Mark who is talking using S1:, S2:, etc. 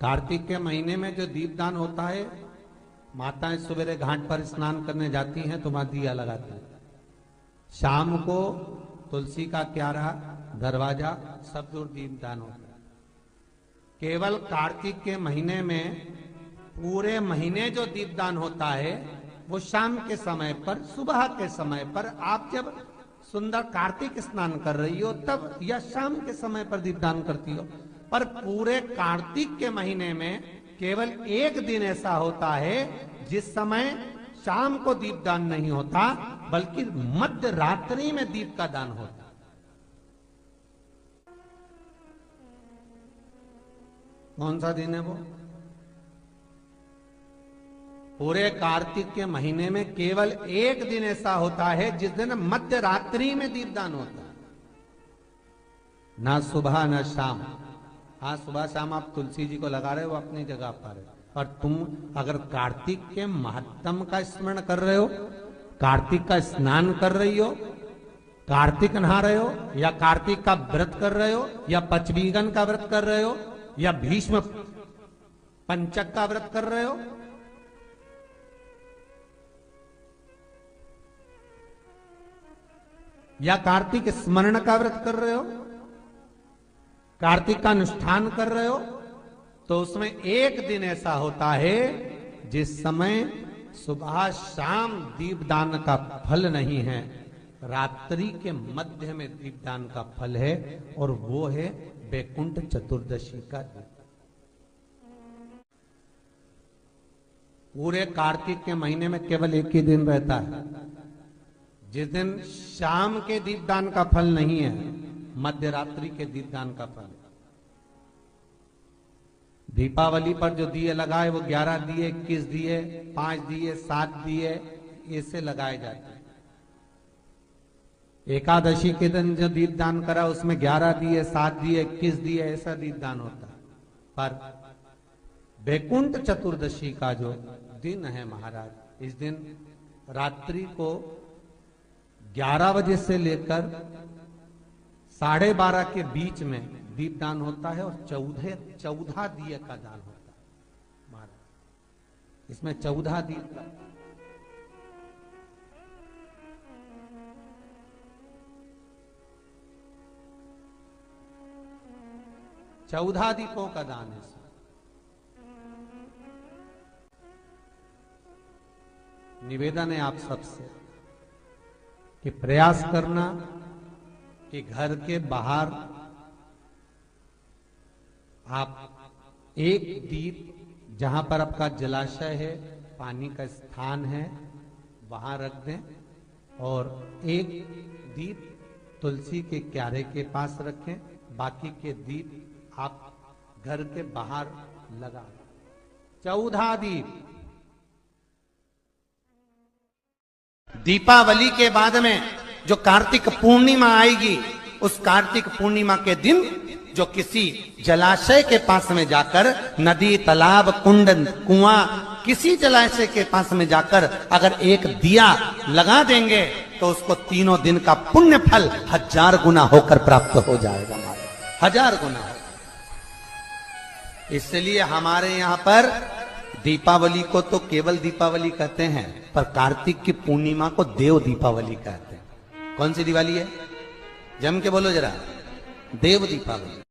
S1: कार्तिक के महीने में जो दीपदान होता है, माताएं सवेरे घाट पर स्नान करने जाती हैं तो वहां दिया लगाती हैं। शाम को तुलसी का क्यारा, दरवाजा सब दूर दीपदान होता है। केवल कार्तिक के महीने में पूरे महीने जो दीपदान होता है वो शाम के समय पर, सुबह के समय पर, आप जब सुंदर कार्तिक स्नान कर रही हो तब या शाम के समय पर दीपदान करती हो। पर पूरे कार्तिक के महीने में केवल एक दिन ऐसा होता है जिस समय शाम को दीपदान नहीं होता बल्कि मध्य रात्रि में दीप का दान होता। कौन सा दिन है वो? पूरे कार्तिक के महीने में केवल एक दिन ऐसा होता है जिस दिन मध्य रात्रि में दीपदान होता है, ना सुबह ना शाम। हाँ, सुबह शाम आप तुलसी जी को लगा रहे हो, अपनी जगह पर है। और तुम अगर कार्तिक के महत्तम का स्मरण कर रहे हो, कार्तिक का स्नान कर रही हो, कार्तिक नहा रहे हो, या कार्तिक का व्रत कर रहे हो, या पचवीगन का व्रत कर रहे हो, या भीष्म पंचक का व्रत कर रहे हो, या कार्तिक स्मरण का व्रत कर रहे हो, कार्तिक का अनुष्ठान कर रहे हो, तो उसमें एक दिन ऐसा होता है जिस समय सुबह शाम दीपदान का फल नहीं है, रात्रि के मध्य में दीपदान का फल है, और वो है वैकुंठ चतुर्दशी का दिन। पूरे कार्तिक के महीने में केवल एक ही दिन रहता है जिस दिन शाम के दीपदान का फल नहीं है, मध्य रात्रि के दीपदान का फल है। दीपावली पर जो दिए लगाए वो 11 दिए, 21 दिए, 5 दिए, 7 दिए, ऐसे लगाए जाते हैं। एकादशी के दिन जो दीपदान करा उसमें 11 दिए, 7 दिए, 21 दिए, ऐसा दीपदान होता है। पर वैकुंठ चतुर्दशी का जो दिन है महाराज, इस दिन रात्रि को 11 बजे से लेकर 12:30 के बीच में दीपदान होता है, और 14 दिए का दान होता है महाराज। इसमें 14 दीप का, चौदह दीपों का दान है। निवेदन है आप सबसे कि प्रयास करना कि घर के बाहर आप एक दीप, जहां पर आपका जलाशय है, पानी का स्थान है, वहां रख दें, और एक दीप तुलसी के क्यारे के पास रखें। बाकी के दीप आप घर के बाहर लगा दें। 14 दीप। दीपावली के बाद में जो कार्तिक पूर्णिमा आएगी, उस कार्तिक पूर्णिमा के दिन जो किसी जलाशय के पास में जाकर, नदी, तालाब, कुंड, कुआं, किसी जलाशय के पास में जाकर अगर एक दिया लगा देंगे तो उसको तीनों दिन का पुण्य फल 1000 गुना होकर प्राप्त हो जाएगा। 1000 गुना। इसलिए हमारे यहाँ पर दीपावली को तो केवल दीपावली कहते हैं, पर कार्तिक की पूर्णिमा को देव दीपावली कहते हैं। कौन सी दिवाली है? जम के बोलो जरा। देव दीपावली।